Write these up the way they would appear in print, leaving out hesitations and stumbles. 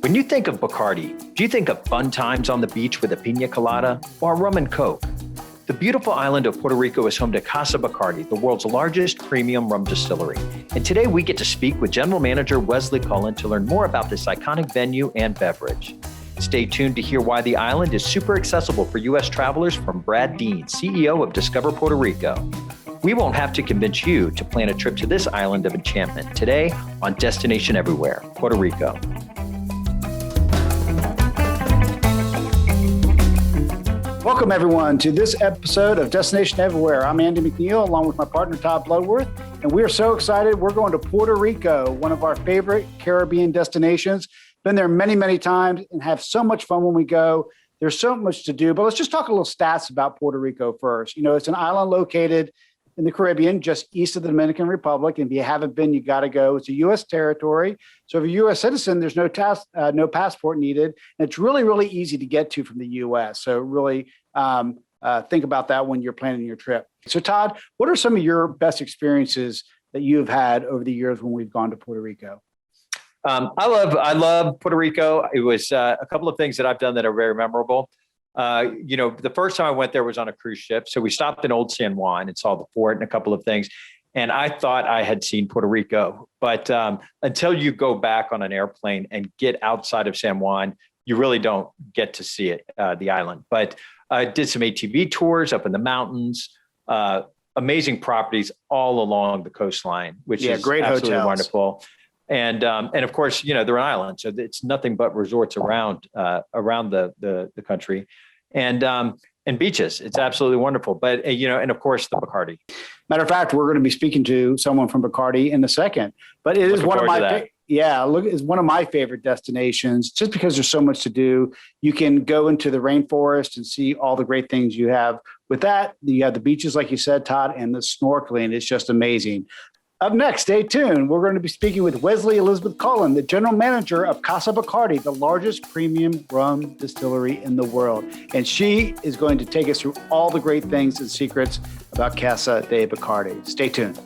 When you think of Bacardi, do you think of fun times on the beach with a pina colada or rum and coke? The beautiful island of Puerto Rico is home to Casa Bacardi, the world's largest premium rum distillery. And today we get to speak with General Manager Wesley Cullen to learn more about this iconic venue and beverage. Stay tuned to hear why the island is super accessible for U.S. travelers from Brad Dean, CEO of Discover Puerto Rico. We won't have to convince you to plan a trip to this island of enchantment today on Destination Everywhere, Puerto Rico. Welcome, everyone, to this episode of Destination Everywhere. I'm Andy McNeill, along with my partner, Todd Bludworth, and we are so excited. We're going to Puerto Rico, one of our favorite Caribbean destinations. Been there many, many times and have so much fun when we go. There's so much to do, but let's just talk a little stats about Puerto Rico first. You know, it's an island located in the Caribbean, just east of the Dominican Republic. And if you haven't been, you got to go. It's a U.S. territory. So if you're a U.S. citizen, there's no passport needed. And it's really, really easy to get to from the U.S. So really think about that when you're planning your trip. So Todd, what are some of your best experiences that you've had over the years when we've gone to Puerto Rico? I love Puerto Rico. It was a couple of things that I've done that are very memorable. The first time I went there was on a cruise ship. So we stopped in Old San Juan and saw the fort and a couple of things. And I thought I had seen Puerto Rico, but until you go back on an airplane and get outside of San Juan, you really don't get to see it, the island. But I did some ATV tours up in the mountains, amazing properties all along the coastline, which is great absolutely hotels. Wonderful. And of course, they're an island, so it's nothing but resorts around the country, and beaches. It's absolutely wonderful. But and of course the Bacardi. Matter of fact, we're going to be speaking to someone from Bacardi in a second. But it is one of my it's one of my favorite destinations, just because there's so much to do. You can go into the rainforest and see all the great things you have. With that, you have the beaches, like you said, Todd, and the snorkeling. It's just amazing. Up next, stay tuned. We're going to be speaking with Wesley Elizabeth Cullen, the general manager of Casa Bacardi, the largest premium rum distillery in the world. And she is going to take us through all the great things and secrets about Casa de Bacardi. Stay tuned.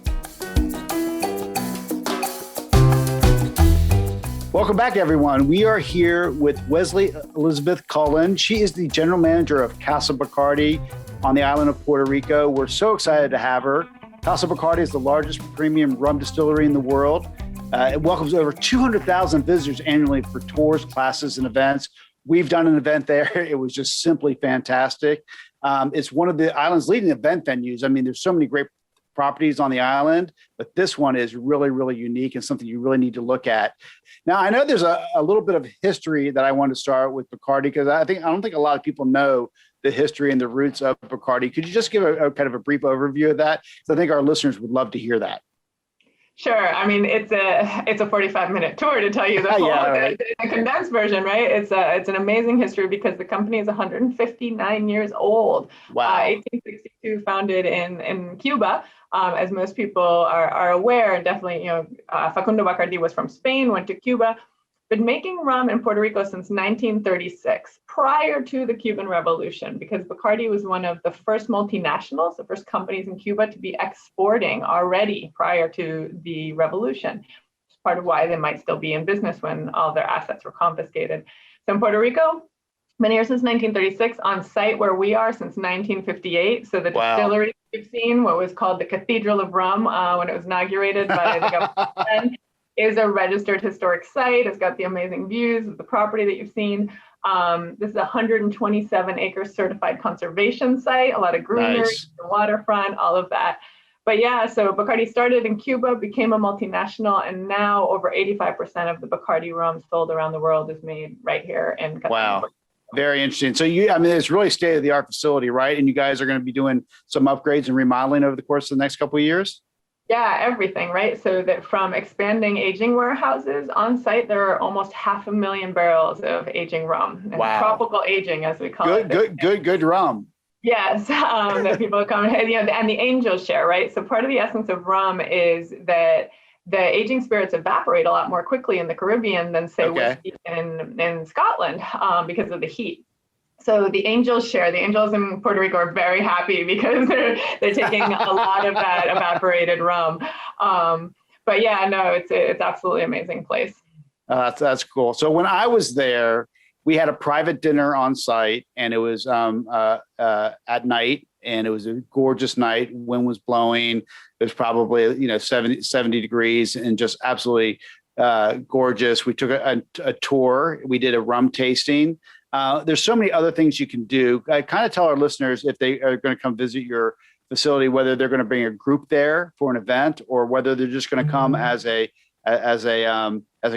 Welcome back, everyone. We are here with Wesley Elizabeth Cullen. She is the general manager of Casa Bacardi on the island of Puerto Rico. We're so excited to have her. Casa Bacardi is the largest premium rum distillery in the world. It welcomes over 200,000 visitors annually for tours, classes, and events. We've done an event there. It was just simply fantastic. It's one of the island's leading event venues. I mean, there's so many great properties on the island, but this one is really, really unique and something you really need to look at. Now, I know there's a little bit of history that I want to start with Bacardi, because I don't think a lot of people know the history and the roots of Bacardi. Could you just give a kind of a brief overview of that? Because I think our listeners would love to hear that. Sure. I mean, it's a 45-minute tour to tell you the whole the condensed version, right? It's an amazing history because the company is 159 years old. Wow. 1862, founded in Cuba, as most people are aware, and definitely, Facundo Bacardi was from Spain, went to Cuba. Been making rum in Puerto Rico since 1936, prior to the Cuban Revolution, because Bacardi was one of the first multinationals, the first companies in Cuba to be exporting already prior to the revolution. It's part of why they might still be in business when all their assets were confiscated. So in Puerto Rico, been here since 1936, on site where we are since 1958. So the distillery you've seen, what was called the Cathedral of Rum when it was inaugurated by the government then, is a registered historic site. It's got the amazing views of the property that you've seen. This is a 127-acre certified conservation site, a lot of greenery, the waterfront, all of that. But yeah, so Bacardi started in Cuba, became a multinational, and now over 85% of the Bacardi rum sold around the world is made right here in Casa. Wow. Very interesting. So it's really state-of-the-art facility, right? And you guys are going to be doing some upgrades and remodeling over the course of the next couple of years? Yeah, everything, right? So that from expanding aging warehouses on site, there are almost 500,000 barrels of aging rum. And tropical aging, as we call it. Good rum. Yes, that people come, and the angel share, right? So part of the essence of rum is that the aging spirits evaporate a lot more quickly in the Caribbean than, say, whiskey in Scotland because of the heat. So the angels in Puerto Rico are very happy because they're taking a lot of that evaporated rum. But yeah, no, it's absolutely amazing place. That's cool. So when I was there, we had a private dinner on site, and it was at night, and it was a gorgeous night. Wind was blowing. It was probably 70 degrees, and just absolutely gorgeous. We took a tour. We did a rum tasting. There's so many other things you can do. I kind of tell our listeners, if they are going to come visit your facility, whether they're going to bring a group there for an event or whether they're just going to come as a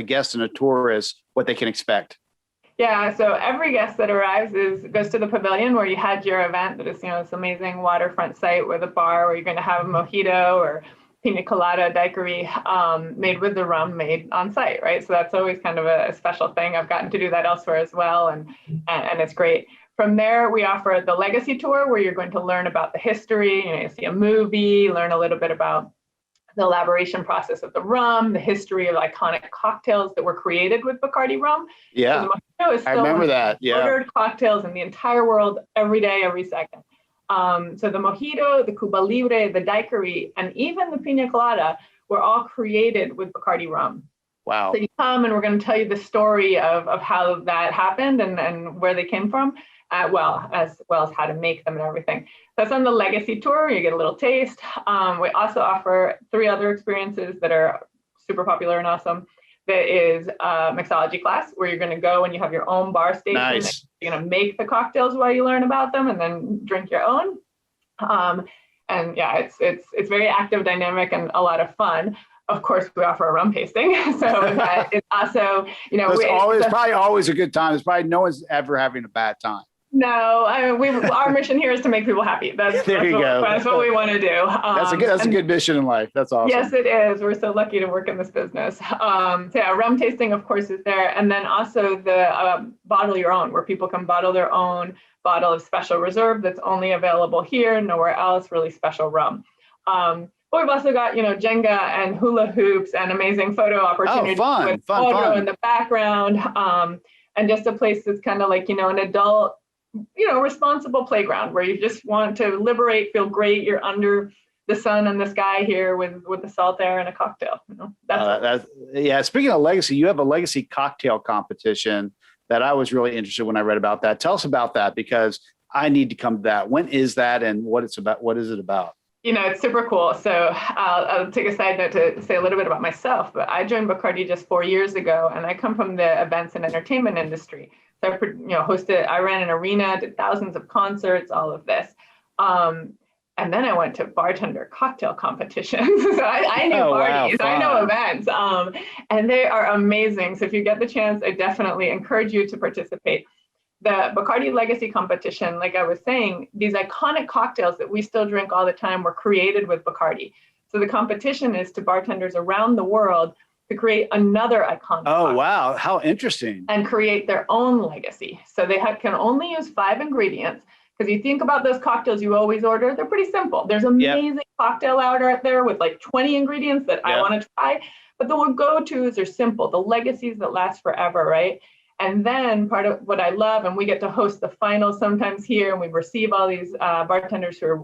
guest and a tourist, what they can expect. Yeah, so every guest that arrives goes to the pavilion where you had your event. That is, this amazing waterfront site with a bar where you're going to have a mojito or pina colada daiquiri made with the rum made on site, right? So that's always kind of a special thing. I've gotten to do that elsewhere as well, and it's great. From there, we offer the legacy tour where you're going to learn about the history. You see a movie, learn a little bit about the elaboration process of the rum, the history of iconic cocktails that were created with Bacardi rum. Yeah, so I remember that. Yeah, ordered cocktails in the entire world every day, every second. So the mojito, the Cuba Libre, the daiquiri, and even the pina colada were all created with Bacardi rum. Wow. So you come and we're going to tell you the story of how that happened and where they came from, as well as how to make them and everything. That's on the legacy tour. You get a little taste. We also offer 3 other experiences that are super popular and awesome. There is a mixology class where you're going to go and you have your own bar station. Nice. You're going to make the cocktails while you learn about them and then drink your own. And yeah, it's very active, dynamic, and a lot of fun. Of course, we offer a rum tasting. So that is also, it's probably always a good time. It's probably no one's ever having a bad time. No, our mission here is to make people happy. That's what we want to do. That's a good mission in life. That's awesome. Yes, it is. We're so lucky to work in this business. So yeah, rum tasting, of course, is there. And then also the bottle your own, where people can bottle their own bottle of special reserve that's only available here, nowhere else, really special rum. But we've also got, Jenga and hula hoops and amazing photo opportunities with photo in the background. And just a place that's kind of like, an adult, responsible playground where you just want to liberate, feel great. You're under the sun and the sky here with the salt air and a cocktail. Speaking of legacy, you have a legacy cocktail competition that I was really interested when I read about that. Tell us about that, because I need to come to that. When is that and what it's about? What is it about? It's super cool. So I'll take a side note to say a little bit about myself, but I joined Bacardi just 4 years ago, and I come from the events and entertainment industry. So I ran an arena, did thousands of concerts, all of this. And then I went to bartender cocktail competitions. So I knew parties, I know events, and they are amazing. So if you get the chance, I definitely encourage you to participate. The Bacardi Legacy Competition, like I was saying, these iconic cocktails that we still drink all the time were created with Bacardi. So the competition is to bartenders around the world to create another iconic cocktail. Wow, how interesting. And create their own legacy. So they can only use 5 ingredients, because you think about those cocktails you always order, they're pretty simple. There's amazing cocktail out there with like 20 ingredients that I want to try, but the go-tos are simple, the legacies that last forever, right? And then part of what I love, and we get to host the finals sometimes here, and we receive all these bartenders who are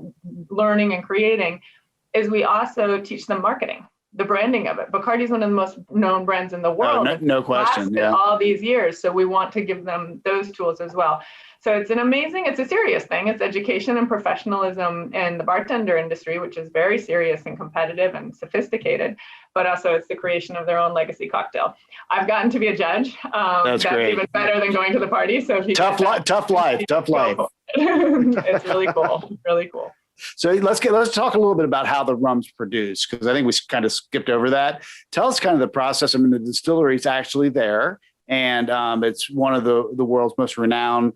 learning and creating, is we also teach them marketing, the branding of it. Bacardi is one of the most known brands in the world. No question. Yeah. All these years. So we want to give them those tools as well. So it's a serious thing. It's education and professionalism in the bartender industry, which is very serious and competitive and sophisticated, but also it's the creation of their own legacy cocktail. I've gotten to be a judge. That's great. Even better than going to the party. So if you tough life. It's really cool. Really cool. So let's talk a little bit about how the rum's produced, because I think we kind of skipped over that. Tell us kind of the process. I mean, the distillery is actually there, and it's one of the world's most renowned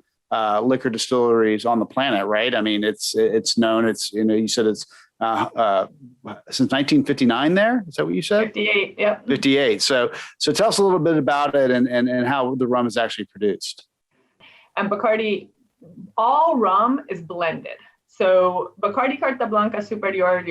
liquor distilleries on the planet, right? I mean, it's known. It's you said it's since 1959. There is that what you said? 58. Yep. 58. So tell us a little bit about it and how the rum is actually produced. And Bacardi, all rum is blended. So Bacardi Carta Blanca Superior,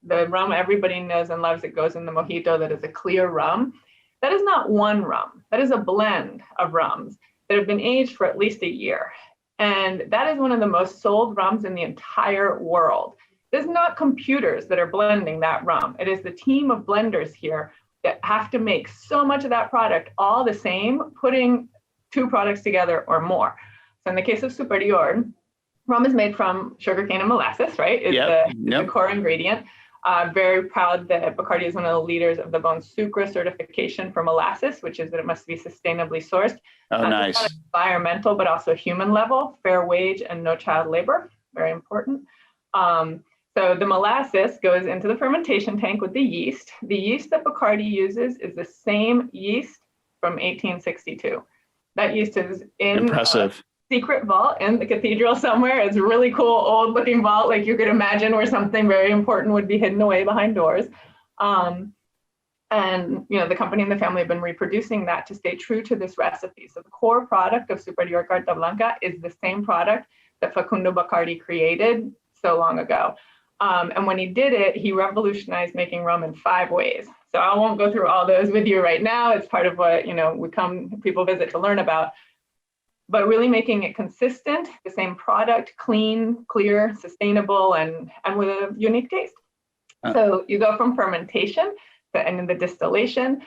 the rum everybody knows and loves, it goes in the mojito, that is a clear rum. That is not one rum. That is a blend of rums that have been aged for at least a year. And that is one of the most sold rums in the entire world. It is not computers that are blending that rum. It is the team of blenders here that have to make so much of that product all the same, putting two products together or more. So in the case of Superior, rum is made from sugarcane and molasses, right? It's the core ingredient. Very proud that Bacardi is one of the leaders of the Bon Sucre certification for molasses, which is that it must be sustainably sourced. Oh, nice. Not environmental, but also human level, fair wage and no child labor, very important. So the molasses goes into the fermentation tank with the yeast. The yeast that Bacardi uses is the same yeast from 1862. That yeast is in impressive secret vault in the cathedral somewhere. It's a really cool old looking vault, like you could imagine, where something very important would be hidden away behind doors. And the company and the family have been reproducing that to stay true to this recipe. So the core product of Superior Carta Blanca is the same product that Facundo Bacardi created so long ago. And when he did it, he revolutionized making rum in 5 ways. So I won't go through all those with you right now. It's part of what, people visit to learn about. But really making it consistent, the same product, clean, clear, sustainable, and with a unique taste. So you go from fermentation and then the distillation,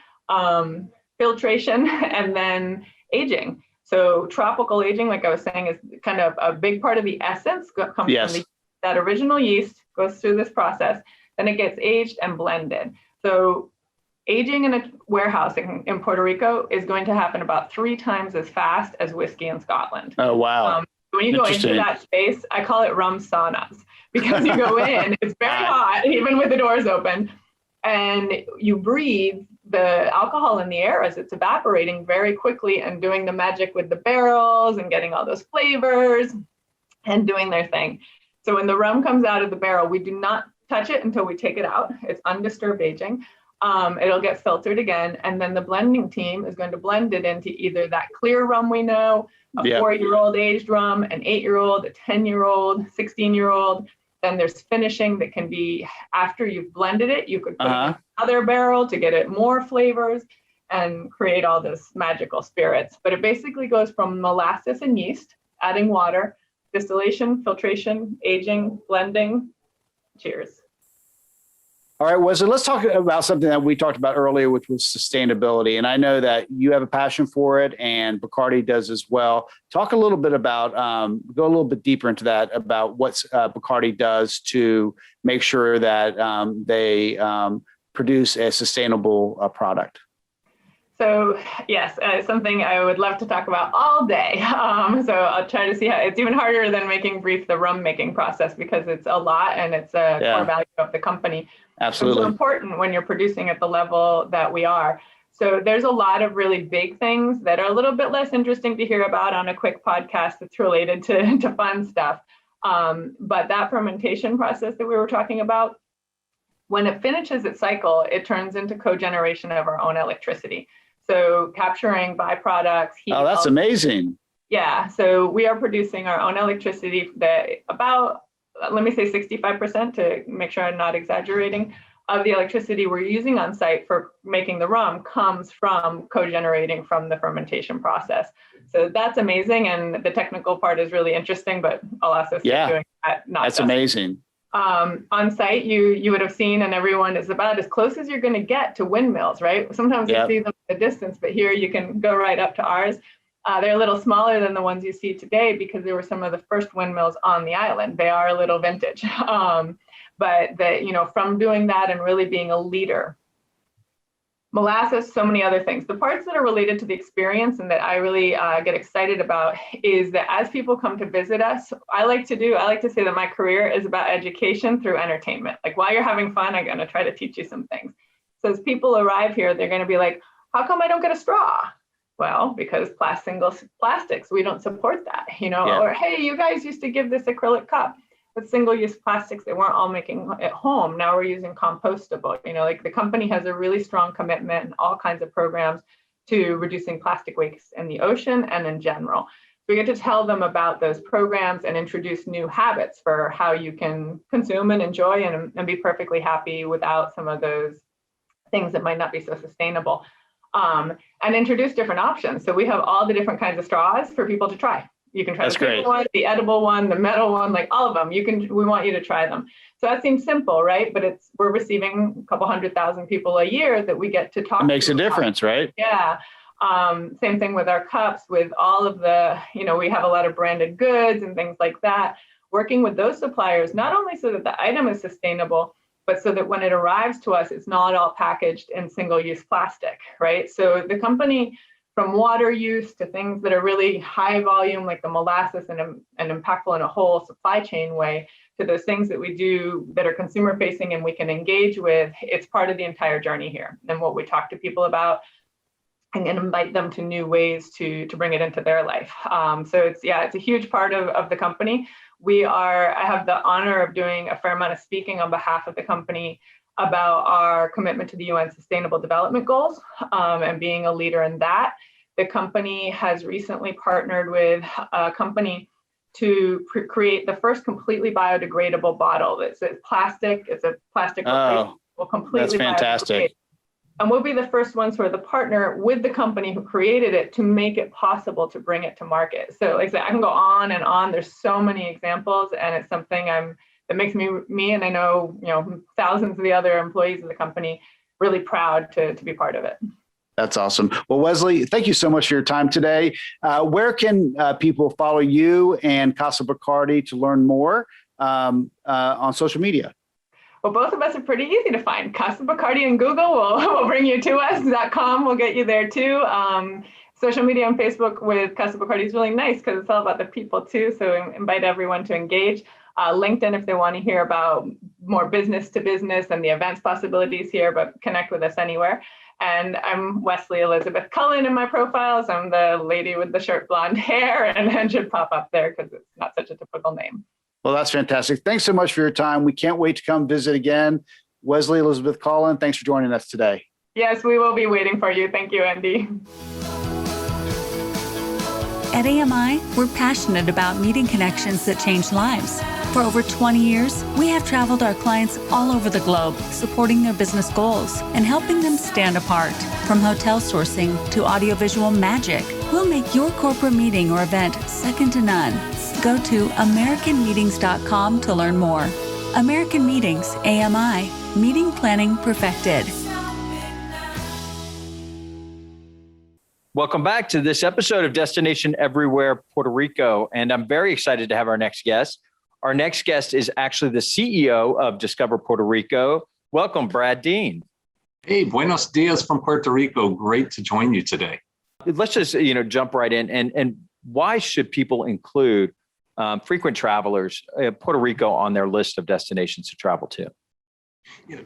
filtration, and then aging. So tropical aging, like I was saying, is kind of a big part of the essence. Comes from that original yeast, goes through this process, then it gets aged and blended. So aging in a warehouse in Puerto Rico is going to happen about 3 times as fast as whiskey in Scotland. Oh, wow. When you go into that space, I call it rum saunas, because you go in, it's very hot, even with the doors open, and you breathe the alcohol in the air as it's evaporating very quickly and doing the magic with the barrels and getting all those flavors and doing their thing. So when the rum comes out of the barrel, we do not touch it until we take it out. It's undisturbed aging. It'll get filtered again, and then the blending team is going to blend it into either that clear rum we know, a 4-year-old aged rum, an 8-year-old, a 10-year-old, 16-year-old. Then there's finishing that can be after you've blended it. You could put it in another barrel to get it more flavors and create all this magical spirits. But it basically goes from molasses and yeast, adding water, distillation, filtration, aging, blending. Cheers. All right, Wesley, let's talk about something that we talked about earlier, which was sustainability. And I know that you have a passion for it and Bacardi does as well. Talk a little bit about, go a little bit deeper into that, about what Bacardi does to make sure that they produce a sustainable product. So yes, something I would love to talk about all day. So I'll try to see how it's even harder than making brief the rum making process, because it's a lot and it's a core value of the company. Absolutely. It's so important when you're producing at the level that we are. So there's a lot of really big things that are a little bit less interesting to hear about on a quick podcast that's related to fun stuff. But that fermentation process that we were talking about, when it finishes its cycle, it turns into cogeneration of our own electricity. So capturing byproducts, heat. Oh, that's amazing. Yeah. So we are producing our own electricity that about, let me say 65%, to make sure I'm not exaggerating, of the electricity we're using on site for making the rum comes from cogenerating from the fermentation process. So that's amazing. And the technical part is really interesting, but I'll also start doing that. That's amazing. On site, you would have seen, and everyone is about as close as you're going to get to windmills, right? Sometimes you see them at a distance, but here you can go right up to ours. They're a little smaller than the ones you see today because they were some of the first windmills on the island. They are a little vintage, but from doing that and really being a leader. Molasses, so many other things. The parts that are related to the experience and that I really get excited about is that as people come to visit us, I like to say that my career is about education through entertainment. Like while you're having fun, I'm going to try to teach you some things. So as people arrive here, they're going to be like, how come I don't get a straw? Well, because plastics, we don't support that, or hey, you guys used to give this acrylic cup. With single-use plastics, they weren't all making at home. Now we're using compostable. Like the company has a really strong commitment and all kinds of programs to reducing plastic waste in the ocean and in general. We get to tell them about those programs and introduce new habits for how you can consume and enjoy and be perfectly happy without some of those things that might not be so sustainable. And introduce different options. So we have all the different kinds of straws for people to try. You can try That's the paper great. one, the edible one, the metal one, like all of them. We want you to try them. So that seems simple, right? But we're receiving a couple 100,000 people a year that we get to talk to. It makes a difference, right? Yeah. Same thing with our cups, with all of the, we have a lot of branded goods and things like that. Working with those suppliers, not only so that the item is sustainable, but so that when it arrives to us, it's not all packaged in single-use plastic, right? So the company, from water use to things that are really high volume, like the molasses and impactful in a whole supply chain way, to those things that we do that are consumer facing and we can engage with, it's part of the entire journey here. And what we talk to people about and invite them to new ways to bring it into their life. So it's a huge part of the company. I have the honor of doing a fair amount of speaking on behalf of the company about our commitment to the UN Sustainable Development Goals and being a leader in that. The company has recently partnered with a company to create the first completely biodegradable bottle. It's a plastic Oh, completely that's fantastic. And we'll be the first ones who are the partner with the company who created it to make it possible to bring it to market. So like I said, I can go on and on. There's so many examples, and it's something that makes me and I know, thousands of the other employees of the company really proud to be part of it. That's awesome. Well, Wesley, thank you so much for your time today. Where can people follow you and Casa Bacardi to learn more on social media? Well, both of us are pretty easy to find. Casa Bacardi and Google will bring you to us. .com will get you there too. Social media and Facebook with Casa Bacardi is really nice because it's all about the people too. So invite everyone to engage. LinkedIn if they want to hear about more business to business and the events possibilities here, but connect with us anywhere. And I'm Wesley Elizabeth Cullen in my profiles. I'm the lady with the short blonde hair, and should pop up there because it's not such a typical name. Well, that's fantastic. Thanks so much for your time. We can't wait to come visit again. Wesley Elizabeth Cullen, thanks for joining us today. Yes, we will be waiting for you. Thank you, Andy. At AMI, we're passionate about meeting connections that change lives. For over 20 years, we have traveled our clients all over the globe, supporting their business goals and helping them stand apart. From hotel sourcing to audiovisual magic, we'll make your corporate meeting or event second to none. Go to AmericanMeetings.com to learn more. American Meetings, AMI, meeting planning perfected. Welcome back to this episode of Destination Everywhere, Puerto Rico. And I'm very excited to have our next guest. Our next guest is actually the CEO of Discover Puerto Rico. Welcome, Brad Dean. Hey, buenos dias from Puerto Rico. Great to join you today. Let's just, jump right in. And why should people include frequent travelers, Puerto Rico, on their list of destinations to travel to?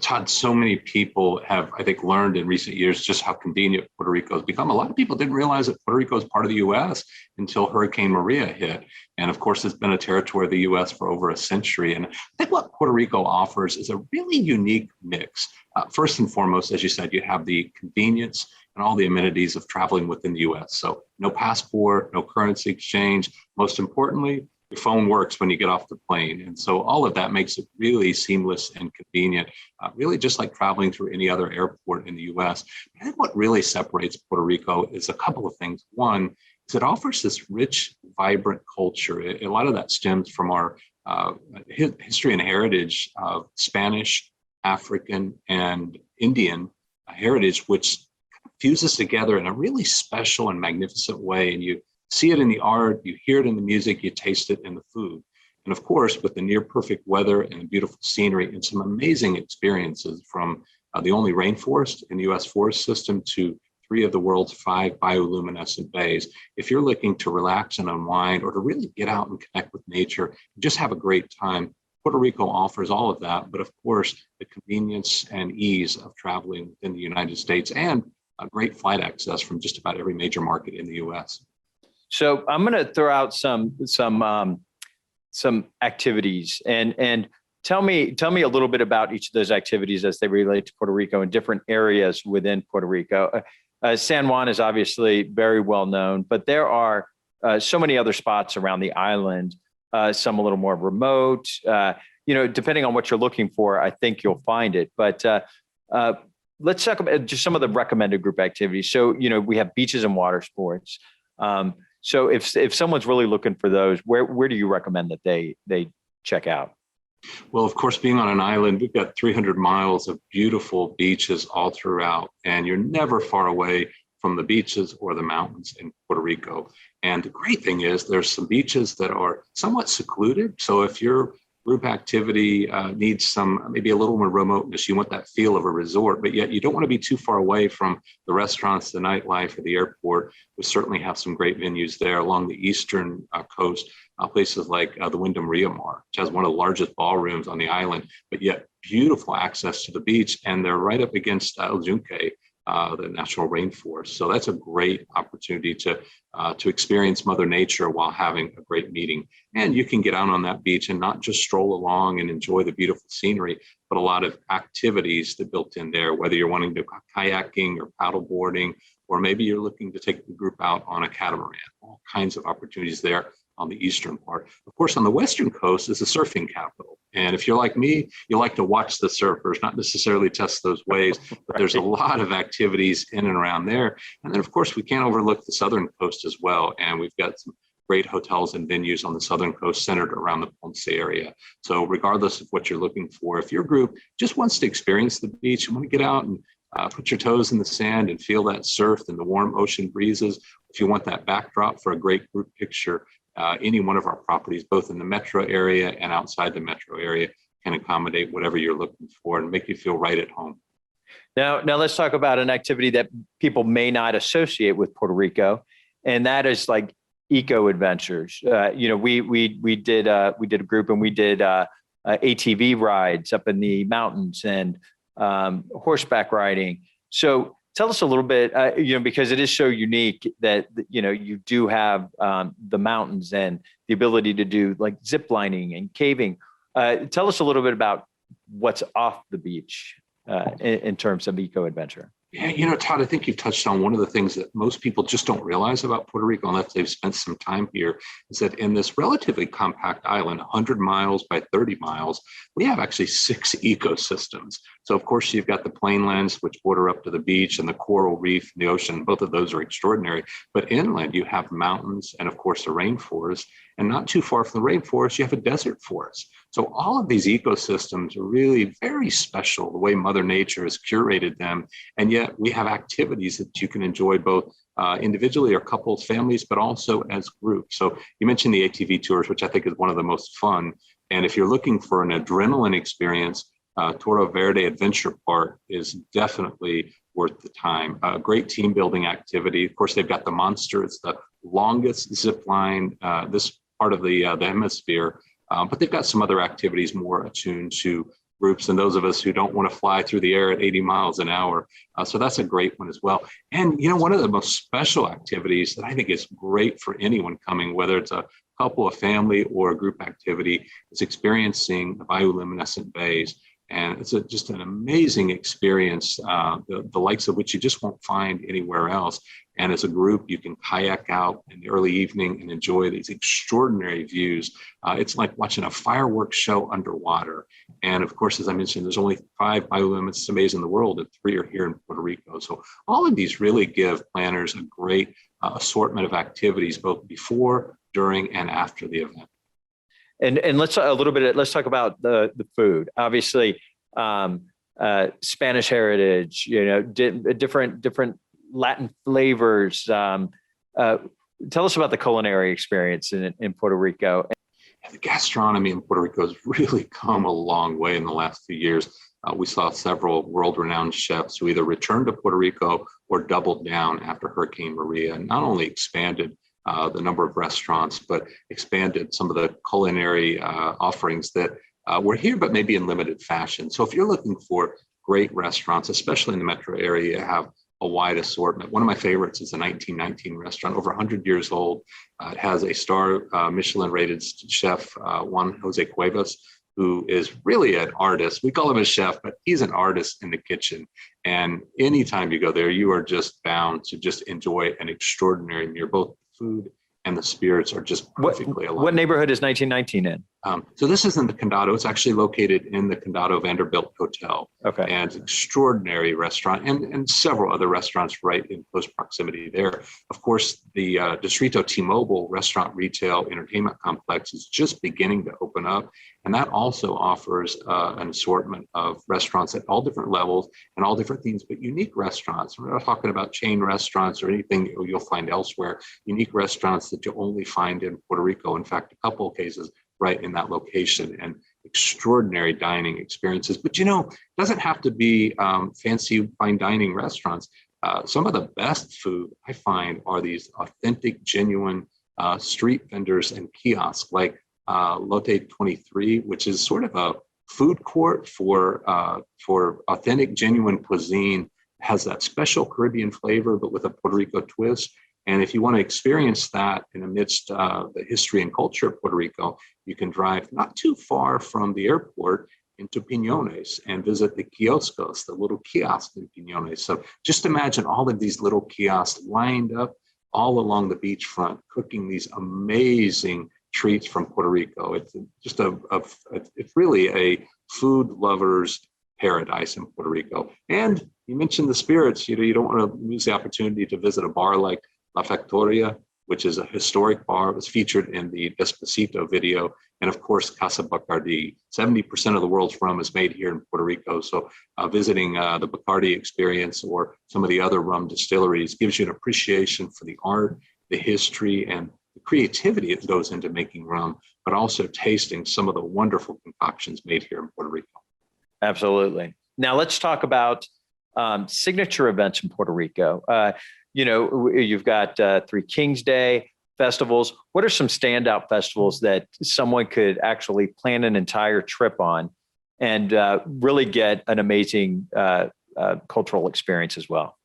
Todd, so many people have, I think, learned in recent years just how convenient Puerto Rico has become. A lot of people didn't realize that Puerto Rico is part of the U.S. until Hurricane Maria hit. And of course, it's been a territory of the U.S. for over a century. And I think what Puerto Rico offers is a really unique mix. First and foremost, as you said, you have the convenience and all the amenities of traveling within the U.S. So no passport, no currency exchange. Most importantly, your phone works when you get off the plane. And so all of that makes it really seamless and convenient, really just like traveling through any other airport in the US. I think what really separates Puerto Rico is a couple of things. One is it offers this rich, vibrant culture. A lot of that stems from our history and heritage of Spanish, African, and Indian heritage, which fuses together in a really special and magnificent way. And you see it in the art, you hear it in the music, you taste it in the food. And of course, with the near perfect weather and beautiful scenery and some amazing experiences from the only rainforest in the US forest system to 3 of the world's 5 bioluminescent bays. If you're looking to relax and unwind or to really get out and connect with nature, and just have a great time, Puerto Rico offers all of that, but of course, the convenience and ease of traveling in the United States and a great flight access from just about every major market in the US. So I'm going to throw out some activities and tell me a little bit about each of those activities as they relate to Puerto Rico in different areas within Puerto Rico. San Juan is obviously very well known, but there are so many other spots around the island, some a little more remote. Depending on what you're looking for, I think you'll find it. But let's talk about just some of the recommended group activities. So we have beaches and water sports. So if someone's really looking for those, where do you recommend that they check out? Well, of course, being on an island, we've got 300 miles of beautiful beaches all throughout, and you're never far away from the beaches or the mountains in Puerto Rico. And the great thing is there's some beaches that are somewhat secluded. So if your group activity needs some, maybe a little more remoteness, you want that feel of a resort, but yet you don't want to be too far away from the restaurants, the nightlife, or the airport. We certainly have some great venues there along the eastern coast, places like the Wyndham Ria Mar, which has one of the largest ballrooms on the island, but yet beautiful access to the beach. And they're right up against El Yunque, the national rainforest. So that's a great opportunity to experience Mother Nature while having a great meeting. And you can get out on that beach and not just stroll along and enjoy the beautiful scenery, but a lot of activities that built in there, whether you're wanting to go kayaking or paddle boarding, or maybe you're looking to take the group out on a catamaran. All kinds of opportunities there on the eastern part. Of course, on the western coast is the surfing capital. And if you're like me, you like to watch the surfers, not necessarily test those waves, but there's a lot of activities in and around there. And then, of course, we can't overlook the southern coast as well. And we've got some great hotels and venues on the southern coast centered around the Ponce area. So regardless of what you're looking for, if your group just wants to experience the beach and want to get out and put your toes in the sand and feel that surf and the warm ocean breezes, if you want that backdrop for a great group picture, any one of our properties, both in the metro area and outside the metro area, can accommodate whatever you're looking for and make you feel right at home. Now let's talk about an activity that people may not associate with Puerto Rico, and that is like eco adventures. We did a group, and we did ATV rides up in the mountains and horseback riding. So tell us a little bit, because it is so unique that, you do have the mountains and the ability to do like zip lining and caving. Tell us a little bit about what's off the beach in terms of eco adventure. Yeah, Todd, I think you've touched on one of the things that most people just don't realize about Puerto Rico unless they've spent some time here, is that in this relatively compact island, 100 miles by 30 miles, we have actually 6 ecosystems. So, of course, you've got the plainlands, which border up to the beach, and the coral reef, and the ocean. Both of those are extraordinary. But inland, you have mountains and, of course, the rainforest. And not too far from the rainforest, you have a desert forest. So all of these ecosystems are really very special, the way Mother Nature has curated them. And yet we have activities that you can enjoy both individually or couples, families, but also as groups. So you mentioned the ATV tours, which I think is one of the most fun. And if you're looking for an adrenaline experience, Toro Verde Adventure Park is definitely worth the time. A great team building activity. Of course, they've got the Monster. It's the longest zip line this part of the hemisphere. But they've got some other activities more attuned to groups and those of us who don't want to fly through the air at 80 miles an hour. So that's a great one as well. And, one of the most special activities that I think is great for anyone coming, whether it's a couple, a family, or a group activity, is experiencing the bioluminescent bays. And it's just an amazing experience, the likes of which you just won't find anywhere else. And as a group, you can kayak out in the early evening and enjoy these extraordinary views. It's like watching a fireworks show underwater. And of course, as I mentioned, there's only 5 bioluminescent bays in the world, and 3 are here in Puerto Rico. So all of these really give planners a great assortment of activities, both before, during, and after the event. And let's talk about the food. Obviously, Spanish heritage, different Latin flavors. Tell us about the culinary experience in Puerto Rico. The gastronomy in Puerto Rico has really come a long way in the last few years. We saw several world-renowned chefs who either returned to Puerto Rico or doubled down after Hurricane Maria, and not only expanded the number of restaurants, but expanded some of the culinary offerings that were here, but maybe in limited fashion. So if you're looking for great restaurants, especially in the metro area, you have a wide assortment. One of my favorites is a 1919 restaurant, over 100 years old. It has a star Michelin rated chef, Juan Jose Cuevas, who is really an artist. We call him a chef, but he's an artist in the kitchen. And anytime you go there, you are just bound to just enjoy an extraordinary meal. Both food and the spirits are just perfectly aligned. What neighborhood is 1919 in? So this isn't the Condado. It's actually located in the Condado Vanderbilt Hotel. Okay. And extraordinary restaurant and several other restaurants right in close proximity there. Of course, the Distrito T-Mobile restaurant retail entertainment complex is just beginning to open up. And that also offers an assortment of restaurants at all different levels and all different themes, but unique restaurants. We're not talking about chain restaurants or anything you'll find elsewhere. Unique restaurants that you'll only find in Puerto Rico. In fact, a couple of cases right in that location, and extraordinary dining experiences. But it doesn't have to be fancy fine dining restaurants. Some of the best food I find are these authentic, genuine street vendors and kiosks like Lotte 23, which is sort of a food court for authentic, genuine cuisine. Has that special Caribbean flavor, but with a Puerto Rico twist. And if you want to experience that in amidst the history and culture of Puerto Rico, you can drive not too far from the airport into Piñones and visit the kioscos, the little kiosks in Piñones. So just imagine all of these little kiosks lined up all along the beachfront, cooking these amazing treats from Puerto Rico. It's just it's really a food lover's paradise in Puerto Rico. And you mentioned the spirits. You don't want to lose the opportunity to visit a bar like La Factoria, which is a historic bar. It was featured in the Despacito video. And of course, Casa Bacardi. 70% of the world's rum is made here in Puerto Rico. So visiting the Bacardi experience or some of the other rum distilleries gives you an appreciation for the art, the history, and the creativity that goes into making rum, but also tasting some of the wonderful concoctions made here in Puerto Rico. Absolutely. Now let's talk about signature events in Puerto Rico. You've got Three Kings Day festivals. What are some standout festivals that someone could actually plan an entire trip on and really get an amazing cultural experience as well?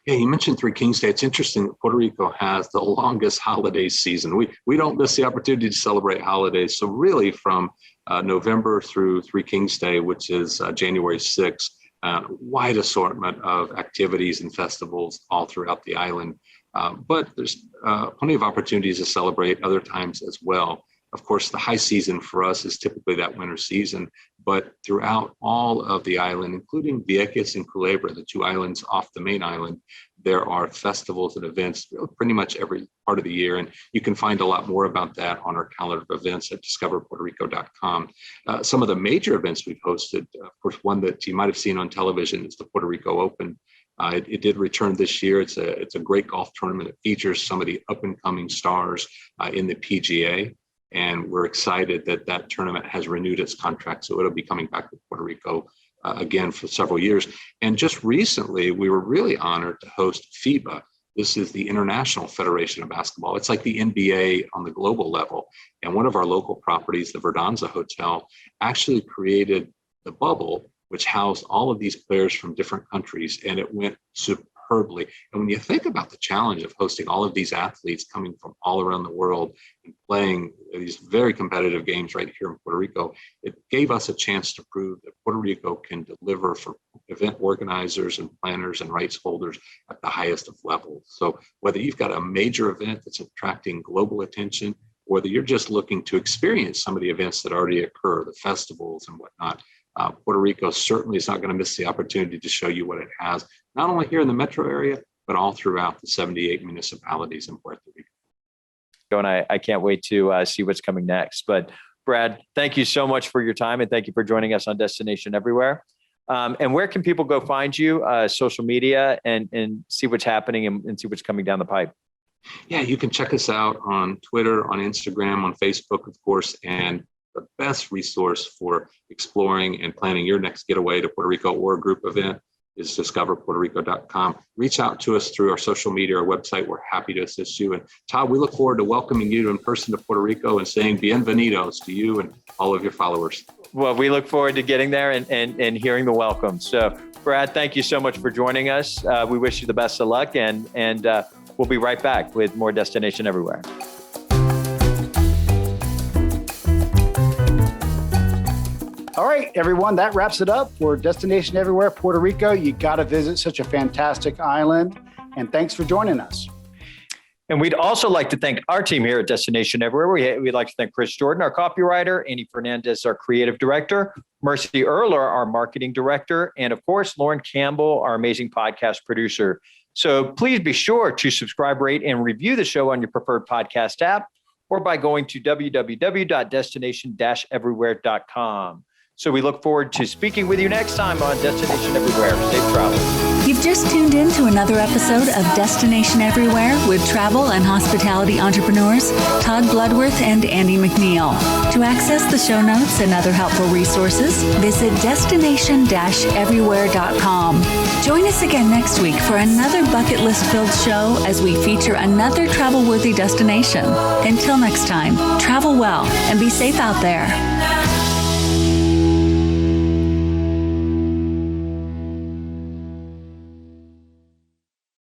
Yeah, you mentioned Three Kings Day. It's interesting that Puerto Rico has the longest holiday season. We don't miss the opportunity to celebrate holidays. So really from November through Three Kings Day, which is January 6th, wide assortment of activities and festivals all throughout the island. But there's plenty of opportunities to celebrate other times as well. Of course, the high season for us is typically that winter season, but throughout all of the island, including Vieques and Culebra, the two islands off the main island, there are festivals and events pretty much every part of the year. And you can find a lot more about that on our calendar of events at discoverpuertorico.com. Some of the major events we've hosted, of course, one that you might have seen on television is the Puerto Rico Open. It did return this year. It's a great golf tournament. It features some of the up and coming stars in the PGA. And we're excited that that tournament has renewed its contract. So it'll be coming back to Puerto Rico again for several years. And just recently, we were really honored to host FIBA. This is the International Federation of Basketball. It's like the NBA on the global level. And one of our local properties, the Verdanza Hotel, actually created the bubble, which housed all of these players from different countries. And it went superbly. And when you think about the challenge of hosting all of these athletes coming from all around the world and playing these very competitive games right here in Puerto Rico, it gave us a chance to prove that Puerto Rico can deliver for event organizers and planners and rights holders at the highest of levels. So whether you've got a major event that's attracting global attention, or whether you're just looking to experience some of the events that already occur, the festivals and whatnot, Puerto Rico certainly is not going to miss the opportunity to show you what it has, not only here in the metro area, but all throughout the 78 municipalities in Puerto Rico. And I can't wait to see what's coming next. But Brad, thank you so much for your time, and thank you for joining us on Destination Everywhere. And where can people go find you, social media, and see what's happening and see what's coming down the pipe? Yeah, you can check us out on Twitter, on Instagram, on Facebook, of course, and the best resource for exploring and planning your next getaway to Puerto Rico or a group event is discoverpuertorico.com. Reach out to us through our social media or website. We're happy to assist you. And Todd, we look forward to welcoming you in person to Puerto Rico and saying bienvenidos to you and all of your followers. Well, we look forward to getting there and hearing the welcome. So Brad, thank you so much for joining us. We wish you the best of luck, and we'll be right back with more Destination Everywhere. All right, everyone, that wraps it up for Destination Everywhere, Puerto Rico. You got to visit such a fantastic island. And thanks for joining us. And we'd also like to thank our team here at Destination Everywhere. We'd like to thank Chris Jordan, our copywriter, Annie Fernandez, our creative director, Mercy Erler, our marketing director, and of course, Lauren Campbell, our amazing podcast producer. So please be sure to subscribe, rate, and review the show on your preferred podcast app or by going to www.destination-everywhere.com. So we look forward to speaking with you next time on Destination Everywhere. Safe travels. You've just tuned in to another episode of Destination Everywhere with travel and hospitality entrepreneurs Todd Bludworth and Andy McNeill. To access the show notes and other helpful resources, visit destination-everywhere.com. Join us again next week for another bucket list filled show as we feature another travel-worthy destination. Until next time, travel well and be safe out there.